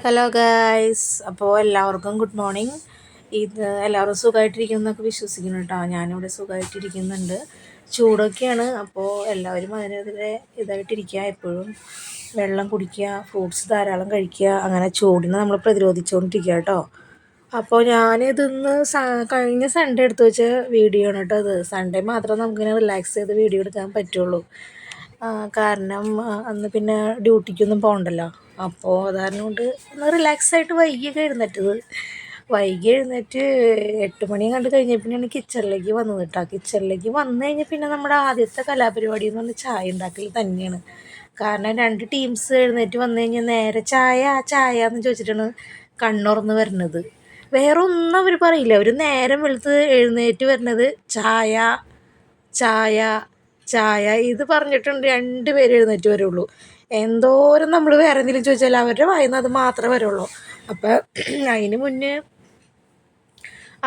Hello guys, അപ്പോൾ എല്ലാവർക്കും good morning. എല്ലാവരും സുഖമായിട്ടിരിക്കുന്നതൊക്കെ വിശ്വസിക്കുന്നു കേട്ടോ. ഞാനിവിടെ സുഖമായിട്ടിരിക്കുന്നുണ്ട്. ചൂടൊക്കെയാണ്, അപ്പോൾ എല്ലാവരും അതിനെതിരെ ഇതായിട്ടിരിക്കുക. എപ്പോഴും വെള്ളം കുടിക്കുക, ഫ്രൂട്ട്സ് ധാരാളം കഴിക്കുക, അങ്ങനെ ചൂടിനെ നമ്മൾ പ്രതിരോധിച്ചുകൊണ്ടിരിക്കുക കേട്ടോ. അപ്പോൾ ഞാനിതൊന്ന് കഴിഞ്ഞ സൺഡേ എടുത്തു വെച്ച വീഡിയോ ആണ് കേട്ടോ. അത് സൺഡേ മാത്രം നമുക്കിങ്ങനെ റിലാക്സ് ചെയ്ത് വീഡിയോ എടുക്കാൻ പറ്റുള്ളൂ. കാരണം അന്ന് പിന്നെ ഡ്യൂട്ടിക്കൊന്നും പോകണ്ടല്ലോ. അപ്പോൾ അതാരണം കൊണ്ട് ഒന്ന് റിലാക്സായിട്ട് വൈകിയൊക്കെ എഴുന്നേറ്റത്. വൈകി എഴുന്നേറ്റ് 8 മണി കണ്ട് കഴിഞ്ഞ പിന്നെയാണ് കിച്ചണിലേക്ക് വന്നത് കേട്ടോ. കിച്ചണിലേക്ക് വന്നു കഴിഞ്ഞാൽ പിന്നെ നമ്മുടെ ആദ്യത്തെ കലാപരിപാടി എന്ന് പറഞ്ഞാൽ ചായ ഉണ്ടാക്കൽ തന്നെയാണ്. കാരണം 2 ടീംസ് എഴുന്നേറ്റ് വന്നു കഴിഞ്ഞാൽ നേരെ ചായ ചായ എന്ന് ചോദിച്ചിട്ടാണ് കണ്ണുറന്ന് വരുന്നത്. വേറെ ഒന്നും അവർ പറയില്ല. അവർ നേരം വെളുത്ത് എഴുന്നേറ്റ് വരുന്നത് ചായ ചായ ചായ ഇത് പറഞ്ഞിട്ടുണ്ട് 2 പേര് എഴുന്നേറ്റ് വരുള്ളൂ. എന്തോരം നമ്മൾ വേറെ എന്തെങ്കിലും ചോദിച്ചാൽ അവരുടെ വായിന്ന് അത് മാത്രമേ വരുള്ളൂ. അപ്പം അതിന് മുന്നേ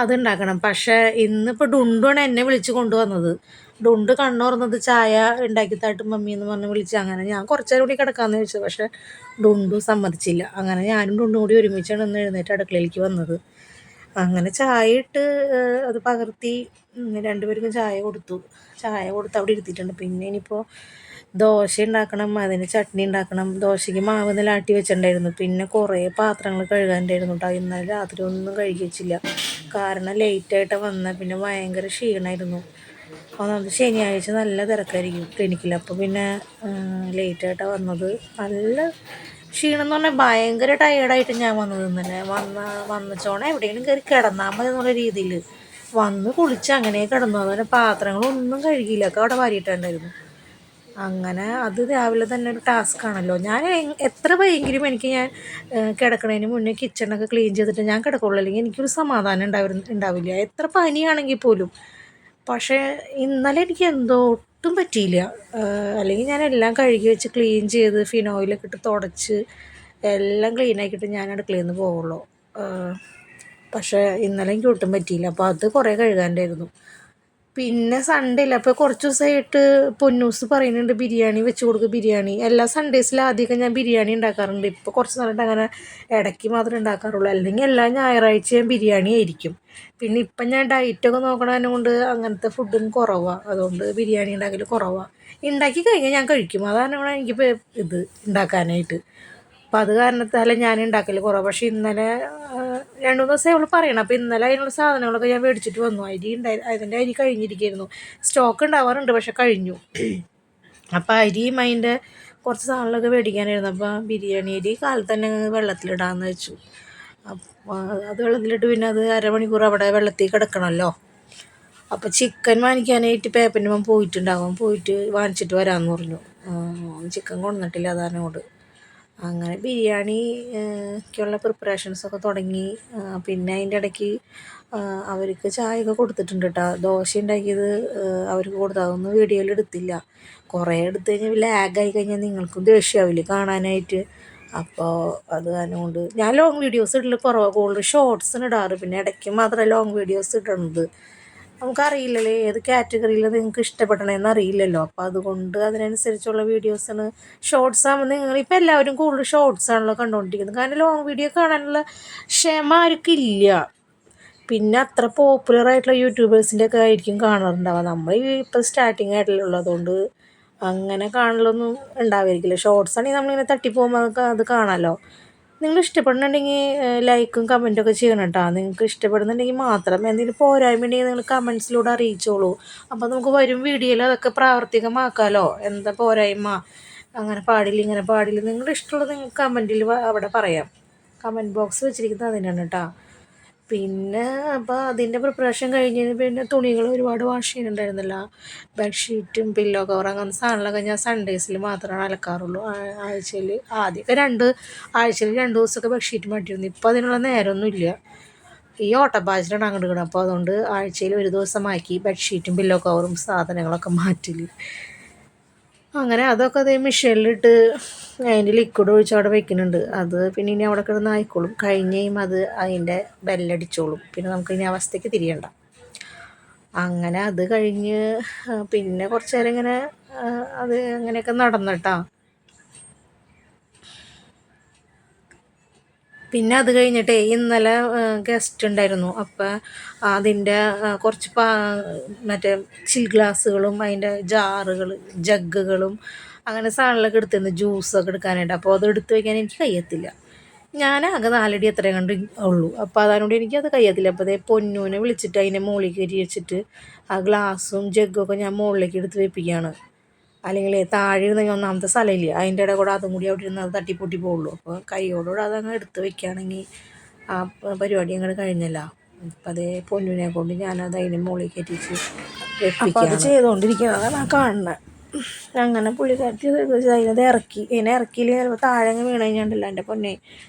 അതുണ്ടാക്കണം. പക്ഷേ ഇന്നിപ്പോൾ ഡുണ്ടുമാണ് എന്നെ വിളിച്ച് കൊണ്ടുവന്നത്. ഡുണ്ട് കണ്ണുറന്നത് ചായ ഉണ്ടാക്കി താട്ടും മമ്മി എന്ന് പറഞ്ഞ് വിളിച്ച്. അങ്ങനെ ഞാൻ കുറച്ച് നേരം കൂടി കിടക്കാമെന്ന് ചോദിച്ചു. പക്ഷേ ഡുണ്ടു സമ്മതിച്ചില്ല. അങ്ങനെ ഞാനും ഡുണ്ടും കൂടി ഒരുമിച്ചാണ് ഇന്ന് എഴുന്നേറ്റ് അടുക്കളയിലേക്ക് വന്നത്. അങ്ങനെ ചായ ഇട്ട് അത് പകർത്തി 2 പേർക്കും ചായ കൊടുത്തു. ചായ കൊടുത്ത് അവിടെ ഇരുത്തിയിട്ടുണ്ട്. പിന്നെ ഇനിയിപ്പോൾ ദോശ ഉണ്ടാക്കണം, അതിന് ചട്നി ഉണ്ടാക്കണം. ദോശയ്ക്ക് മാവ് ഇന്നലെ ആട്ടി വെച്ചിട്ടുണ്ടായിരുന്നു. പിന്നെ കുറേ പാത്രങ്ങൾ കഴുകാനുണ്ടായിരുന്നു കേട്ടോ. ഇന്നലെ രാത്രി ഒന്നും കഴുകി വെച്ചില്ല. കാരണം ലേറ്റായിട്ട് വന്നാൽ പിന്നെ ഭയങ്കര ക്ഷീണമായിരുന്നു. ഒന്നാമത് ശനിയാഴ്ച നല്ല തിരക്കായിരിക്കും ക്ലിനിക്കിൽ. അപ്പോൾ പിന്നെ ലേറ്റായിട്ടാണ് വന്നത്. നല്ല ക്ഷീണം എന്ന് പറഞ്ഞാൽ ഭയങ്കര ടയേർഡായിട്ട് ഞാൻ വന്നത്. ഇന്നലെ വന്നച്ചോണം എവിടെയെങ്കിലും കയറി കിടന്നാൽ മതി എന്നുള്ള രീതിയിൽ വന്ന് കുളിച്ച് അങ്ങനെ കിടന്നു. അതുപോലെ പാത്രങ്ങളൊന്നും കഴുകിയില്ല, ഒക്കെ അവിടെ വാരിയിട്ടുണ്ടായിരുന്നു. അങ്ങനെ അത് രാവിലെ തന്നെ ഒരു ടാസ്ക് ആണല്ലോ. ഞാൻ എത്ര വൈകിയും ഞാൻ കിടക്കണതിന് മുന്നേ കിച്ചണൊക്കെ ക്ലീൻ ചെയ്തിട്ട് ഞാൻ കിടക്കുള്ളൂ. അല്ലെങ്കിൽ എനിക്കൊരു സമാധാനം ഉണ്ടാവില്ല, എത്ര പനിയാണെങ്കിൽ പോലും. പക്ഷേ ഇന്നലെ എനിക്ക് എന്തോ ഒട്ടും പറ്റിയില്ല. അല്ലെങ്കിൽ ഞാൻ എല്ലാം കഴുകി വെച്ച് ക്ലീൻ ചെയ്ത് ഫിനോയിലൊക്കെ ഇട്ട് തുടച്ച് എല്ലാം ക്ലീനാക്കിയിട്ട് ഞാൻ അടുക്കളയിൽ നിന്ന് പോവുള്ളൂ. പക്ഷേ ഇന്നലെ എനിക്ക് ഒട്ടും പറ്റിയില്ല. അപ്പോൾ അത് കുറേ കഴുകാണ്ടായിരുന്നു. പിന്നെ സൺഡേ ഇല്ല. അപ്പോൾ കുറച്ച് ദിവസമായിട്ട് പൊന്നൂസ് പറയുന്നുണ്ട് ബിരിയാണി വെച്ച് കൊടുക്കുക. ബിരിയാണി എല്ലാ സൺഡേസിലും ആദ്യമൊക്കെ ഞാൻ ബിരിയാണി ഉണ്ടാക്കാറുണ്ട്. ഇപ്പോൾ കുറച്ച് നാളായിട്ട് അങ്ങനെ ഇടയ്ക്ക് മാത്രമേ ഉണ്ടാക്കാറുള്ളൂ. അല്ലെങ്കിൽ എല്ലാ ഞായറാഴ്ചയും ബിരിയാണി ആയിരിക്കും. പിന്നെ ഇപ്പം ഞാൻ ഡയറ്റൊക്കെ നോക്കണതിനെ കൊണ്ട് അങ്ങനത്തെ ഫുഡും കുറവാണ്. അതുകൊണ്ട് ബിരിയാണി ഉണ്ടാക്കൽ കുറവാണ്. ഉണ്ടാക്കി കഴിഞ്ഞാൽ ഞാൻ കഴിക്കും. അതാണ് എനിക്കിപ്പോൾ ഇത് ഉണ്ടാക്കാനായിട്ട്. അപ്പം അത് കാരണത്താൽ ഞാൻ ഉണ്ടാക്കൽ കുറവ്. പക്ഷേ ഇന്നലെ 2-3 ദിവസമായി അവൾ പറയണം. അപ്പോൾ ഇന്നലെ അതിനുള്ള സാധനങ്ങളൊക്കെ ഞാൻ മേടിച്ചിട്ട് വന്നു. അതിൻ്റെ അരി കഴിഞ്ഞിരിക്കുകയായിരുന്നു. സ്റ്റോക്ക് ഉണ്ടാവാറുണ്ട്, പക്ഷെ കഴിഞ്ഞു. അപ്പോൾ അരിയും അതിൻ്റെ കുറച്ച് സാധനങ്ങളൊക്കെ മേടിക്കാനായിരുന്നു. അപ്പോൾ ബിരിയാണി അരി കാലത്ത് തന്നെ വെള്ളത്തിലിടാമെന്ന് വെച്ചു. അപ്പോൾ അത് വെള്ളത്തിലിട്ട് പിന്നെ അത് അരമണിക്കൂർ അവിടെ വെള്ളത്തിൽ കിടക്കണമല്ലോ. അപ്പോൾ ചിക്കൻ വാങ്ങിക്കാനായിട്ട് പേപ്പറിന് പോയിട്ടുണ്ടാകും. പോയിട്ട് വാങ്ങിച്ചിട്ട് വരാമെന്ന് പറഞ്ഞു. ചിക്കൻ കൊണ്ടുവന്നിട്ടില്ല, അതാനോട്. അങ്ങനെ ബിരിയാണിക്കുള്ള പ്രിപ്പറേഷൻസൊക്കെ തുടങ്ങി. പിന്നെ അതിൻ്റെ ഇടയ്ക്ക് അവർക്ക് ചായയൊക്കെ കൊടുത്തിട്ടുണ്ട് കേട്ടോ. ദോശ ഉണ്ടാക്കിയത് അവർക്ക് കൊടുത്തു. അതൊന്നും വീഡിയോയിൽ എടുത്തില്ല. കുറേ എടുത്തു കഴിഞ്ഞാൽ ലാഗായി കഴിഞ്ഞാൽ നിങ്ങൾക്കും ദേഷ്യമാവില്ലേ കാണാനായിട്ട്. അപ്പോൾ അത് കാരണം കൊണ്ട് ഞാൻ ലോങ് വീഡിയോസ് ഇടൽ കുറവാണ്. കൂടുതൽ ഷോർട്സിന് ഇടാറ്. പിന്നെ ഇടയ്ക്ക് മാത്രമേ ലോങ് വീഡിയോസ് ഇടുന്നത്. നമുക്കറിയില്ലല്ലോ ഏത് കാറ്റഗറിയിൽ നിങ്ങൾക്ക് ഇഷ്ടപ്പെടണമെന്ന് അറിയില്ലല്ലോ. അപ്പോൾ അതുകൊണ്ട് അതിനനുസരിച്ചുള്ള വീഡിയോസാണ്. ഷോർട്സ് ആകുമ്പോൾ നിങ്ങളിപ്പോൾ എല്ലാവരും കൂടുതൽ ഷോർട്സ് ആണല്ലോ കണ്ടുകൊണ്ടിരിക്കുന്നത്. കാരണം ലോങ് വീഡിയോ കാണാനുള്ള ക്ഷമ ആർക്കില്ല. പിന്നെ അത്ര പോപ്പുലർ ആയിട്ടുള്ള യൂട്യൂബേഴ്സിൻ്റെ ഒക്കെ ആയിരിക്കും കാണാറുണ്ടാവുക. നമ്മൾ ഇപ്പോൾ സ്റ്റാർട്ടിങ് ആയിട്ടുള്ളത് അതുകൊണ്ട് അങ്ങനെ കാണലൊന്നും ഉണ്ടാവുമായിരിക്കില്ല. ഷോർട്സ് ആണെങ്കിൽ നമ്മളിങ്ങനെ തട്ടിപ്പോകുമ്പോൾ അത് കാണാമല്ലോ. നിങ്ങൾ ഇഷ്ടപ്പെടുന്നുണ്ടെങ്കിൽ ലൈക്കും കമൻറ്റൊക്കെ ചെയ്യണം കേട്ടോ. നിങ്ങൾക്ക് ഇഷ്ടപ്പെടുന്നുണ്ടെങ്കിൽ മാത്രം. എന്തെങ്കിലും പോരായ്മ ഉണ്ടെങ്കിൽ നിങ്ങൾ കമൻസിലൂടെ അറിയിച്ചോളൂ. അപ്പോൾ നമുക്ക് വരും വീഡിയോയിൽ അതൊക്കെ പ്രാവർത്തികമാക്കാമല്ലോ. എന്താ പോരായ്മ, അങ്ങനെ പാടില്ല ഇങ്ങനെ പാടില്ല, നിങ്ങളുടെ ഇഷ്ടമുള്ളത് നിങ്ങൾക്ക് കമൻറ്റിൽ അവിടെ പറയാം. കമൻറ്റ് ബോക്സ് വെച്ചിരിക്കുന്നത് അതിനാണ് കേട്ടോ. പിന്നെ അപ്പോൾ അതിൻ്റെ പ്രിപ്പറേഷൻ കഴിഞ്ഞതിന് പിന്നെ തുണികൾ ഒരുപാട് വാഷ് ചെയ്യാനുണ്ടായിരുന്നില്ല. ബെഡ്ഷീറ്റും പില്ലോ കവർ അങ്ങനത്തെ സാധനങ്ങളൊക്കെ ഞാൻ സൺഡേസിൽ മാത്രമാണ് അലക്കാറുള്ളൂ. ആഴ്ചയിൽ ആദ്യമൊക്കെ ആഴ്ചയിൽ 2 ദിവസമൊക്കെ ബെഡ്ഷീറ്റ് മാറ്റിയിരുന്നു. ഇപ്പോൾ അതിനുള്ള നേരമൊന്നുമില്ല. ഈ ഓട്ടപ്പാച്ചിലാണ് അങ്ങോട്ട് കിടക്കും. അപ്പോൾ അതുകൊണ്ട് ആഴ്ചയിൽ 1 ദിവസമാക്കി ബെഡ്ഷീറ്റും പില്ലോ കവറും സാധനങ്ങളൊക്കെ മാറ്റൽ. അങ്ങനെ അതൊക്കെ അതേ മെഷീനിലിട്ട് അതിൻ്റെ ലിക്വിഡ് ഒഴിച്ച് അവിടെ വെക്കുന്നുണ്ട്. അത് പിന്നെ ഇനി അവിടെ കിടന്ന് ആയിക്കോളും. കഴിഞ്ഞ് കഴിയുമ്പോൾ അത് അതിൻ്റെ ബെല്ലടിച്ചോളും. പിന്നെ നമുക്ക് ഇനി അവസ്ഥയ്ക്ക് തിരിയണ്ട. അങ്ങനെ അത് കഴിഞ്ഞ് പിന്നെ കുറച്ച് നേരം ഇങ്ങനെ അത് അങ്ങനെയൊക്കെ നടന്നിട്ടാ. പിന്നെ അത് കഴിഞ്ഞിട്ട് ഇന്നലെ ഗസ്റ്റ് ഉണ്ടായിരുന്നു. അപ്പം അതിൻ്റെ കുറച്ച് മറ്റേ ചിൽ ഗ്ലാസ്സുകളും അതിൻ്റെ ജഗ്ഗുകളും അങ്ങനെ സാധനങ്ങളൊക്കെ എടുത്തിരുന്നു, ജ്യൂസൊക്കെ എടുക്കാനായിട്ട്. അപ്പോൾ അത് എടുത്ത് വയ്ക്കാൻ എനിക്ക് കഴിയത്തില്ല. ഞാനാകെ 4 അടി എത്രയും കണ്ട് ഉള്ളൂ. അപ്പോൾ അതുകൊണ്ട് എനിക്കത് കഴിയത്തില്ല. അപ്പോൾ അതേ പൊന്നൂനെ വിളിച്ചിട്ട് അതിനെ മുകളിൽ കയറ്റി വെച്ചിട്ട് ആ ഗ്ലാസ്സും ജഗ്ഗൊക്കെ ഞാൻ മുകളിലേക്ക് എടുത്ത് വെപ്പിക്കുകയാണ്. അല്ലെങ്കിൽ താഴെ ഇരുന്നെങ്കിൽ ഒന്നാമത്തെ സ്ഥലമില്ല, അതിൻ്റെ ഇടയിൽ കൂടെ അതും കൂടി അവിടെ ഇരുന്ന് അത് തട്ടിപ്പൊട്ടി പോകുള്ളൂ. അപ്പോൾ കൈയോടുകൂടെ അതങ്ങ് എടുത്ത് വെക്കുകയാണെങ്കിൽ ആ പരിപാടി അങ്ങോട്ട് കഴിഞ്ഞല്ലോ. അപ്പം അതേ പൊന്നുവിനെ കൊണ്ട് ഞാനത് അതിന് മുകളിൽ കയറ്റിച്ച് വെപ്പിക്കുക. അത് ചെയ്തുകൊണ്ടിരിക്കുന്നതാണ് ആ കാണുന്നത്. അങ്ങനെ പുള്ളിക്കാരത്തി അതിനത് ഇറക്കിയില്ലെങ്കിൽ ചിലപ്പോൾ താഴെ അങ്ങ് വീണ് കഴിഞ്ഞാണ്ടല്ലോ എൻ്റെ പൊന്നെ.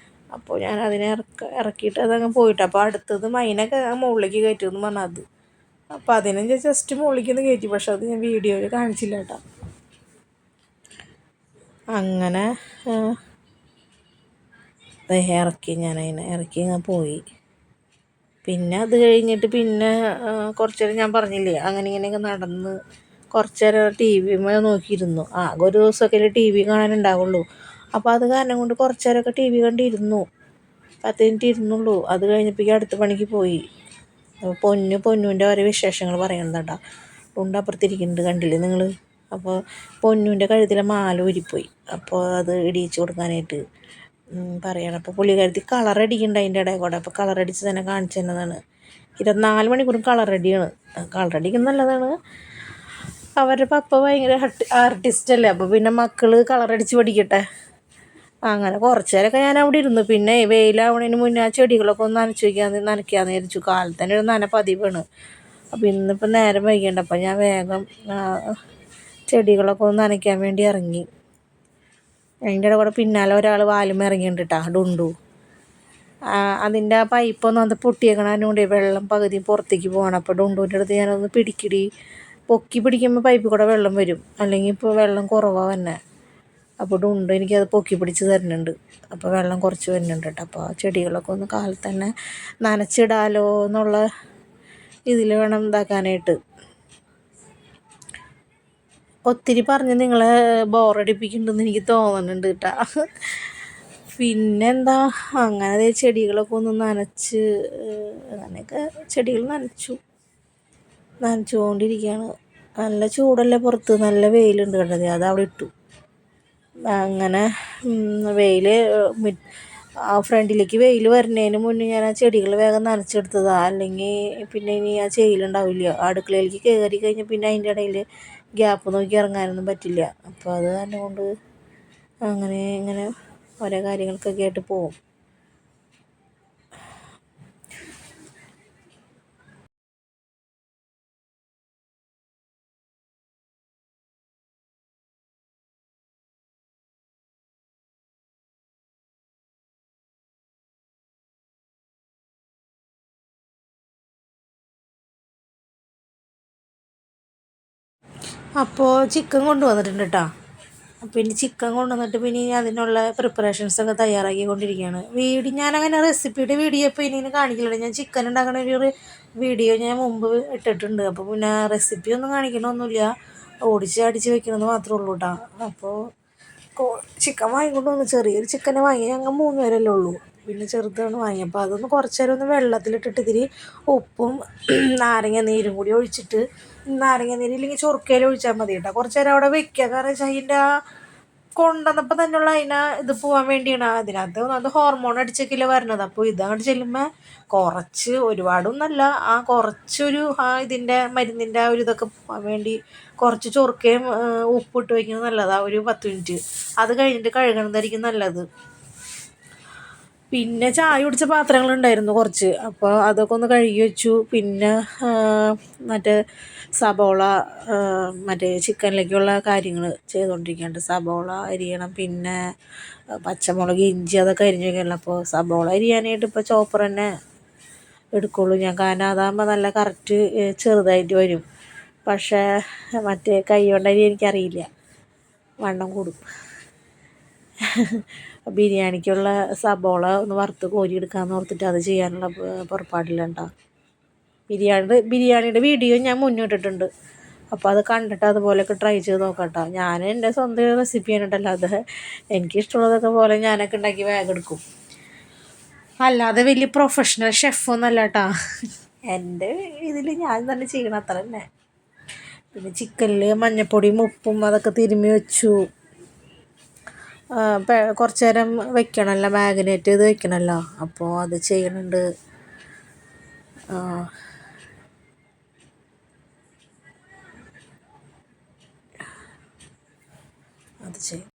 അപ്പോൾ ഞാൻ അതിനെ ഇറക്കിയിട്ട് അതങ്ങ് പോയിട്ട്, അപ്പോൾ അടുത്തത് മൈനൊക്കെ മുകളിലേക്ക് കയറ്റുമെന്ന് പറഞ്ഞാൽ അത്. അപ്പോൾ അതിനെ ജസ്റ്റ് മുകളിലേക്ക് ഒന്ന് കയറ്റി, പക്ഷെ അത് ഞാൻ വീഡിയോയിൽ കാണിച്ചില്ല കേട്ടോ. അങ്ങനെ ഇറക്കി, ഞാൻ ഇറക്കി അങ്ങ് പോയി. പിന്നെ അത് കഴിഞ്ഞിട്ട് പിന്നെ കുറച്ച് നേരം ഞാൻ പറഞ്ഞില്ലേ അങ്ങനെ ഇങ്ങനെയൊക്കെ നടന്ന് കുറച്ച് നേരം ടി വി നോക്കിയിരുന്നു. ഒരു ദിവസമൊക്കെ ടി വി കാണാനുണ്ടാവുള്ളൂ. അപ്പോൾ അത് കാരണം കൊണ്ട് കുറച്ച് നേരമൊക്കെ ടി വി കണ്ടിരുന്നു. 10 മിനിറ്റ് ഇരുന്നുള്ളൂ. അത് കഴിഞ്ഞപ്പോഴേക്കും അടുത്ത പണിക്ക് പോയി. പൊന്നുവിൻ്റെ ഓരോ വിശേഷങ്ങൾ പറയുന്നുണ്ടാ. അപ്പുറത്തിരിക്കുന്നുണ്ട്, കണ്ടില്ലേ നിങ്ങൾ. അപ്പോൾ പൊന്നുവിൻ്റെ കഴുത്തിലെ മാല ഊരിപ്പോയി. അപ്പോൾ അത് ഇടിയിച്ച് കൊടുക്കാനായിട്ട് പറയണം. അപ്പോൾ പുള്ളിക്കാരത്തി കളറടിക്കുന്നുണ്ട് അതിൻ്റെ ഇടയിൽ കൂടെ. അപ്പോൾ കളറടിച്ച് തന്നെ കാണിച്ചു തന്നതാണ്. 24 മണിക്കൂറും കളറടിയാണ്. കളറടിക്കുന്നത് നല്ലതാണ്. അവരുടെ പപ്പ ഭയങ്കര ആർട്ടിസ്റ്റല്ലേ, അപ്പോൾ പിന്നെ മക്കൾ കളറടിച്ച് പഠിക്കട്ടെ. അങ്ങനെ കുറച്ച് നേരമൊക്കെ ഞാൻ അവിടെ ഇരുന്നു. പിന്നെ വെയിലാവണതിന് മുന്നേ ആ ചെടികളൊക്കെ ഒന്ന് നനയ്ക്കാമെന്ന് വിചാരിച്ചു. കാലത്ത് തന്നെ ഒരു നന പതിവാണ്. അപ്പോൾ ഇന്നിപ്പോൾ നേരം വൈകിയുണ്ട്. അപ്പോൾ ഞാൻ വേഗം ചെടികളൊക്കെ ഒന്ന് നനയ്ക്കാൻ വേണ്ടി ഇറങ്ങി. അതിൻ്റെ ഇടയിൽ കൂടെ പിന്നാലെ ഒരാൾ വാലും ഇറങ്ങിയിട്ടുണ്ട് കേട്ടോ, ഡുണ്ടു. അതിൻ്റെ ആ പൈപ്പൊന്നും അത് പൊട്ടിയേക്കണതിനോണ്ട് വെള്ളം പകുതി പുറത്തേക്ക് പോകണം. അപ്പോൾ ഡുണ്ടുവിൻ്റെ അടുത്ത് ഞാനൊന്ന് പിടിക്കടി, പൊക്കി പിടിക്കുമ്പോൾ പൈപ്പിൽ കൂടെ വെള്ളം വരും, അല്ലെങ്കിൽ ഇപ്പോൾ വെള്ളം കുറവാണ് തന്നെ. അപ്പോൾ ഡുണ്ടു എനിക്കത് പൊക്കി പിടിച്ച് തരുന്നുണ്ട്. അപ്പോൾ വെള്ളം കുറച്ച് വരുന്നുണ്ട് കേട്ടോ. അപ്പോൾ ആ ചെടികളൊക്കെ ഒന്ന് കാലത്ത് തന്നെ നനച്ചിടാലോ എന്നുള്ള ഇതിൽ വേണം ഇതാക്കാനായിട്ട്. ഒത്തിരി പറഞ്ഞ് നിങ്ങളെ ബോറടിപ്പിക്കുന്നുണ്ടെന്ന് എനിക്ക് തോന്നുന്നുണ്ട് കേട്ടോ. പിന്നെന്താ, അങ്ങനെ ചെടികളൊക്കെ ഒന്ന് നനച്ച് അങ്ങനെയൊക്കെ ചെടികൾ നനച്ചുകൊണ്ടിരിക്കുകയാണ്. നല്ല ചൂടല്ലേ പുറത്ത്, നല്ല വെയിലുണ്ട് കണ്ടത്, അത് അവിടെ ഇട്ടു. അങ്ങനെ വെയിൽ ഫ്രണ്ടിലേക്ക് വെയിൽ വരുന്നതിന് മുന്നേ ഞാൻ ആ ചെടികൾ വേഗം നനച്ചെടുത്തതാണ്. അല്ലെങ്കിൽ പിന്നെ ഇനി ആ ചെയ്യലുണ്ടാവില്ല. അടുക്കളയിലേക്ക് കയറി കഴിഞ്ഞാൽ പിന്നെ അതിൻ്റെ ഇടയിൽ ഗ്യാപ്പ് നോക്കി ഇറങ്ങാനൊന്നും പറ്റില്ല. അപ്പോൾ അത് കാരണം കൊണ്ട് അങ്ങനെ ഇങ്ങനെ ഓരോ കാര്യങ്ങൾക്കൊക്കെ ആയിട്ട് പോകും. അപ്പോൾ ചിക്കൻ കൊണ്ടുവന്നിട്ടുണ്ട് കേട്ടോ. പിന്നെ ചിക്കൻ കൊണ്ടുവന്നിട്ട് പിന്നെ അതിനുള്ള പ്രിപ്പറേഷൻസൊക്കെ തയ്യാറാക്കിക്കൊണ്ടിരിക്കുകയാണ്. ഞാനങ്ങനെ റെസിപ്പിയുടെ വീഡിയോ ഇപ്പോൾ ഇനി കാണിക്കില്ല. ഞാൻ ചിക്കൻ ഉണ്ടാക്കുന്ന ഒരു വീഡിയോ ഞാൻ മുമ്പ് ഇട്ടിട്ടുണ്ട്. അപ്പോൾ പിന്നെ റെസിപ്പി ഒന്നും കാണിക്കണമൊന്നുമില്ല, അടിച്ച് വെക്കണമെന്ന് മാത്രമേ ഉള്ളൂ കേട്ടോ. അപ്പോൾ ചിക്കൻ വാങ്ങിക്കൊണ്ട് വന്നു. ചെറിയൊരു ചിക്കനെ വാങ്ങി, ഞങ്ങൾ 3 പേരല്ലേ ഉള്ളൂ. പിന്നെ ചെറുതാണ് വാങ്ങി. അപ്പോൾ അതൊന്ന് കുറച്ച് നേരം ഒന്ന് വെള്ളത്തിലിട്ടിട്ട് ഇത്തിരി ഉപ്പും നാരങ്ങ നീരും കൂടി ഒഴിച്ചിട്ട്, നാരങ്ങ നീര് ഇല്ലെങ്കിൽ ചൊറുക്കയിൽ ഒഴിച്ചാൽ മതി കേട്ടോ. കുറച്ച് നേരം അവിടെ വെക്കുക. കാരണം വെച്ചാൽ അതിൻ്റെ ആ കൊണ്ടുവന്നപ്പോൾ തന്നെയുള്ള ഇത് പോകാൻ വേണ്ടിയാണ്. അതിനകത്ത് അത് ഹോർമോൺ അടിച്ചൊക്കെയല്ലേ വരണത്. അപ്പോൾ ഇതങ്ങോട്ട് ചെല്ലുമ്പോൾ കുറച്ച്, ഒരുപാടൊന്നല്ല, കുറച്ചൊരു ഇതിൻ്റെ മരുന്നിൻ്റെ ഒരു ഇതൊക്കെ പോകാൻ വേണ്ടി കുറച്ച് ചൊറുക്കയും ഉപ്പിട്ട് വയ്ക്കുന്നത് നല്ലതാണ്. ഒരു 10 മിനിറ്റ് അത് കഴിഞ്ഞിട്ട് കഴുകണതായിരിക്കും നല്ലത്. പിന്നെ ചായ കുടിച്ച പാത്രങ്ങളുണ്ടായിരുന്നു കുറച്ച്, അപ്പോൾ അതൊക്കെ ഒന്ന് കഴുകി വെച്ചു. പിന്നെ മറ്റേ സബോള, മറ്റേ ചിക്കനിലേക്കുള്ള കാര്യങ്ങൾ ചെയ്തുകൊണ്ടിരിക്കുകയുണ്ട്. സബോള അരിയണം, പിന്നെ പച്ചമുളക്, ഇഞ്ചി അതൊക്കെ അരിഞ്ഞ് വയ്ക്കണം. അപ്പോൾ സബോള അരിയാനായിട്ട് ഇപ്പോൾ ചോപ്പർ തന്നെ എടുക്കുള്ളൂ ഞാൻ. കാരണം അതാകുമ്പോൾ നല്ല കറക്റ്റ് ചെറുതായിട്ട് വരും. പക്ഷേ മറ്റേ കൈ കൊണ്ടരി എനിക്കറിയില്ല, വണ്ണം കൂടും. ബിരിയാണിക്കുള്ള സബോള ഒന്ന് വറുത്ത് കോരിയെടുക്കാമെന്ന് ഓർത്തിട്ട് അത് ചെയ്യാനുള്ള പുറപ്പാടിലുണ്ടാവും. ബിരിയാണിയുടെ വീഡിയോ ഞാൻ മുന്നിട്ടിട്ടുണ്ട്. അപ്പോൾ അത് കണ്ടിട്ട് അതുപോലെയൊക്കെ ട്രൈ ചെയ്ത് നോക്കട്ടോ. ഞാൻ എൻ്റെ സ്വന്തം റെസിപ്പി ചെയ്യണട്ടല്ലോ, അത് എനിക്കിഷ്ടമുള്ളതൊക്കെ പോലെ ഞാനൊക്കെ ഉണ്ടാക്കി വേഗം എടുക്കും. അല്ലാതെ വലിയ പ്രൊഫഷണൽ ഷെഫൊന്നും അല്ല കേട്ടാ. എൻ്റെ ഇതിൽ ഞാൻ തന്നെ ചെയ്യണം അത്ര തന്നെ. പിന്നെ ചിക്കനിൽ മഞ്ഞപ്പൊടിയും ഉപ്പും അതൊക്കെ തിരുമ്മി വെച്ചു. കുറച്ച് നേരം വെക്കണമല്ലോ, മാഗ്നേറ്റ് ചെയ്ത് വെക്കണമല്ലോ, അപ്പോൾ അത് ചെയ്യണുണ്ട്. അത് ചെയ്യും.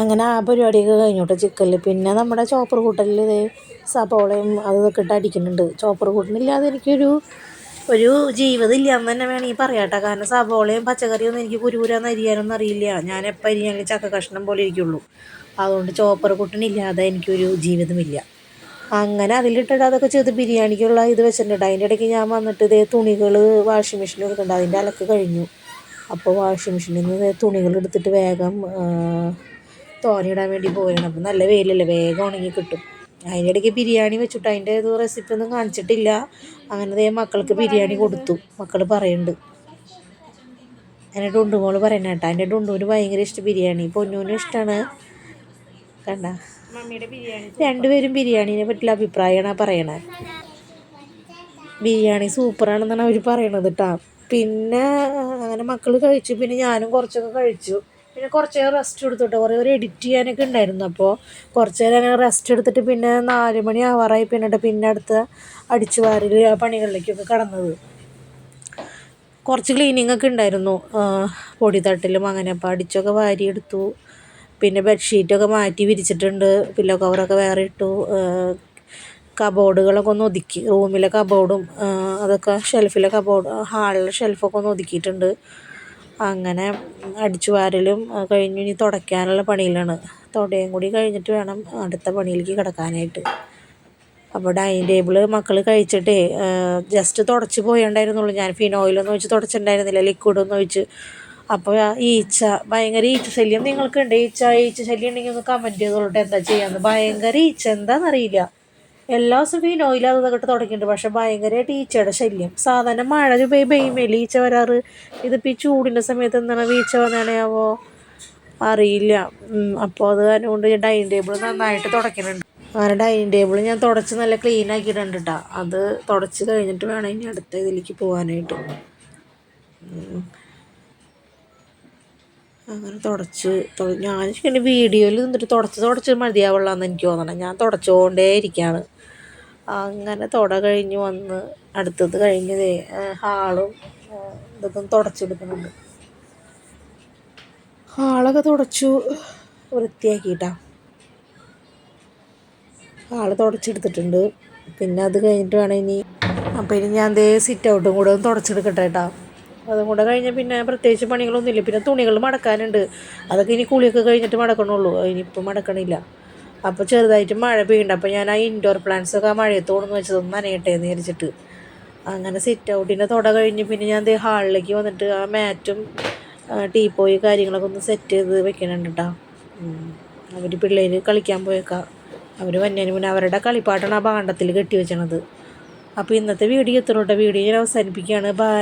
അങ്ങനെ ആ പരിപാടിയൊക്കെ കഴിഞ്ഞു കേട്ടോ ചിക്കനിൽ. പിന്നെ നമ്മുടെ ചോപ്പർ കൂട്ടലിൽ ഇതേ സബോളയും അതൊക്കെ ഇട്ട് അടിക്കുന്നുണ്ട്. ചോപ്പർ കൂട്ടലില്ലാതെ ഒരു ജീവിതം ഇല്ലയെന്ന് തന്നെ വേണമെങ്കിൽ പറയാം കേട്ടോ. കാരണം സബോളയും പച്ചക്കറിയൊന്നും എനിക്ക് കുരുകുരാന്ന് അരിയാനൊന്നും അറിയില്ല. ഞാൻ എപ്പോൾ അരിയാണെങ്കിൽ ചക്ക കഷ്ണം പോലെ ഇരിക്കുള്ളൂ. അതുകൊണ്ട് ചോപ്പർ കൂട്ടനില്ലാതെ എനിക്കൊരു ജീവിതമില്ല. അങ്ങനെ അതിലിട്ടിട്ട് അതൊക്കെ ചെയ്ത് ബിരിയാണിക്കുള്ള ഇത് വെച്ചിട്ടുണ്ട്. അതിൻ്റെ ഇടയ്ക്ക് ഞാൻ വന്നിട്ട് ഇതേ തുണികൾ വാഷിംഗ് മെഷീനിൽ എടുക്കുന്നുണ്ട്. അതിൻ്റെ അലക്ക് കഴിഞ്ഞു. അപ്പോൾ വാഷിംഗ് മെഷീനിൽ നിന്ന് തുണികൾ എടുത്തിട്ട് വേഗം തോരയിടാൻ വേണ്ടി പോവുകയാണ്. അപ്പം നല്ല വെയിലല്ലേ, വേഗം ഉണങ്ങി കിട്ടും. അതിൻ്റെ ഇടയ്ക്ക് ബിരിയാണി വെച്ചിട്ട് അതിൻ്റെ ഇത് റെസിപ്പി ഒന്നും കാണിച്ചിട്ടില്ല. അങ്ങനെ മക്കൾക്ക് ബിരിയാണി കൊടുത്തു. മക്കൾ പറയുന്നുണ്ട്, എൻ്റെ ഡുണ്ടുമോള് പറയുന്ന കേട്ടോ. എൻ്റെ ഡുണ്ടുവിന് ഭയങ്കര ഇഷ്ടം ബിരിയാണി, പൊന്നൂനും ഇഷ്ടമാണ്. കണ്ട രണ്ടുപേരും ബിരിയാണീനെ പറ്റിയുള്ള അഭിപ്രായമാണ് പറയണേ. ബിരിയാണി സൂപ്പറാണെന്നാണ് അവർ പറയണത് കേട്ടോ. പിന്നെ അങ്ങനെ മക്കൾ കഴിച്ചു. പിന്നെ ഞാനും കുറച്ചൊക്കെ കഴിച്ചു. പിന്നെ കുറച്ച് നേരം റെസ്റ്റ് എടുത്തിട്ട് കുറേ ഒരു എഡിറ്റ് ചെയ്യാനൊക്കെ ഉണ്ടായിരുന്നു. അപ്പോൾ കുറച്ച് നേരം അങ്ങനെ റെസ്റ്റ് എടുത്തിട്ട് പിന്നെ 4 മണി ആവാറായി. പിന്നെ അടുത്ത അടിച്ചു വാരൽ ആ പണികളിലേക്കൊക്കെ കടന്നത്. കുറച്ച് ക്ലീനിങ് ഒക്കെ ഉണ്ടായിരുന്നു, പൊടിത്തട്ടിലും അങ്ങനെ. അപ്പോൾ അടിച്ചൊക്കെ വാരിയെടുത്തു. പിന്നെ ബെഡ്ഷീറ്റൊക്കെ മാറ്റി വിരിച്ചിട്ടുണ്ട്. പില്ലോ കവറൊക്കെ വേറെ ഇട്ടു. കബോർഡുകളൊക്കെ ഒന്ന് ഒതുക്കി. റൂമിലെ കബോർഡും അതൊക്കെ ഷെൽഫിലെ കബോർഡ്, ഹാളിലെ ഷെൽഫൊക്കെ ഒന്ന് ഒതുക്കിയിട്ടുണ്ട്. അങ്ങനെ അടിച്ചു വാരലും കഴിഞ്ഞ് ഇനി തുടയ്ക്കാനുള്ള പണിയിലാണ്. തുടയും കൂടി കഴിഞ്ഞിട്ട് വേണം അടുത്ത പണിയിലേക്ക് കിടക്കാനായിട്ട്. അപ്പോൾ ഡൈനിങ് ടേബിൾ മക്കൾ കഴിച്ചിട്ടേ ജസ്റ്റ് തുടച്ച് പോയിട്ടുണ്ടായിരുന്നുള്ളൂ. ഞാൻ ഫിനോയിലൊന്നും ഒഴിച്ച് തുടച്ചിട്ടുണ്ടായിരുന്നില്ല, ലിക്വിഡൊന്നും ഒഴിച്ച്. അപ്പോൾ ഭയങ്കര ഈച്ച ശല്യം നിങ്ങൾക്കുണ്ട്. ഈച്ച ശല്യം ഉണ്ടെങ്കിൽ ഒന്ന് കമൻറ്റ് ചെയ്തോളൂ എന്താ ചെയ്യാമെന്ന്. ഭയങ്കര ഈച്ച, എന്താണെന്നറിയില്ല. എല്ലാ ദിവസവും ഫിനോയിൽ അതൊക്കെ തുടങ്ങിയിട്ടുണ്ട്. പക്ഷെ ഭയങ്കരമായിട്ട് ഈച്ചയുടെ ശല്യം. സാധാരണ മഴ പെയ്യുമ്പോൾ ഈച്ച വരാറ്. ഇതിപ്പോൾ ഈ ചൂടിൻ്റെ സമയത്ത് എന്താണ് ഈച്ച വന്നതാണേയാവോ അറിയില്ല. അപ്പോൾ അത് കാരണം കൊണ്ട് ഞാൻ ഡൈനിങ് ടേബിൾ നന്നായിട്ട് തുടയ്ക്കുന്നുണ്ട്. അങ്ങനെ ഡൈനിങ് ടേബിൾ ഞാൻ തുടച്ച് നല്ല ക്ലീൻ ആക്കിയിട്ടുണ്ട് കേട്ടോ. അത് തുടച്ച് കഴിഞ്ഞിട്ട് വേണം ഇനി അടുത്ത ഇതിലേക്ക് പോകാനായിട്ട്. അങ്ങനെ ഞാൻ പിന്നെ വീഡിയോയിൽ നിന്നിട്ട് തുടച്ച് മതിയാവുള്ളതെന്ന് എനിക്ക് തോന്നണം. ഞാൻ തുടച്ചുകൊണ്ടേ ഇരിക്കുകയാണ്. അങ്ങനെ കഴിഞ്ഞ് വന്ന് അടുത്തത് കഴിഞ്ഞതേ ഹാളും ഇതൊക്കെ തുടച്ചെടുക്കുന്നുണ്ട്. ഹാളൊക്കെ തുടച്ചു വൃത്തിയാക്കിയിട്ടാണ്. ഹാള് തുടച്ചെടുത്തിട്ടുണ്ട്. പിന്നെ അത് കഴിഞ്ഞിട്ട് വേണം ഇനി. അപ്പോൾ ഇനി ഞാൻ സിറ്റ് ഔട്ടും കൂടെ ഒന്ന് തുടച്ചെടുക്കട്ടെ കേട്ടോ. അതും കൂടെ കഴിഞ്ഞാൽ പിന്നെ പ്രത്യേകിച്ച് പണികളൊന്നുമില്ല. പിന്നെ തുണികൾ മടക്കാനുണ്ട്. അതൊക്കെ ഇനി കുളിയൊക്കെ കഴിഞ്ഞിട്ട് മടക്കണുള്ളൂ. ഇനിയിപ്പോൾ മടക്കണില്ല. അപ്പോൾ ചെറുതായിട്ട് മഴ പെയ്യുന്നുണ്ട്. അപ്പോൾ ഞാൻ ആ ഇൻഡോർ പ്ലാന്റ്സൊക്കെ ആ മഴയത്തോടെന്ന് വെച്ചതൊന്നും നനയട്ടെ എന്ന് വിചാരിച്ചിട്ട് അങ്ങനെ സിറ്റ് ഔട്ടിൻ്റെ കഴിഞ്ഞ് പിന്നെ ഞാൻ ഹാളിലേക്ക് വന്നിട്ട് ആ മാറ്റും ടീപ്പോയി കാര്യങ്ങളൊക്കെ ഒന്ന് സെറ്റ് ചെയ്ത് വെക്കണുണ്ട് കേട്ടോ. അവർ പിള്ളേർ കളിക്കാൻ പോയേക്കാം. അവർ വന്നതിന് മുന്നേ അവരുടെ കളിപ്പാട്ടാണ് ആ ഭാണ്ഡത്തിൽ കെട്ടി വെച്ചണത്. അപ്പോൾ ഇന്നത്തെ വീഡിയോ എത്തണം കേട്ടോ. വീഡിയോ ഞാൻ അവസാനിപ്പിക്കുകയാണ്. ബൈ.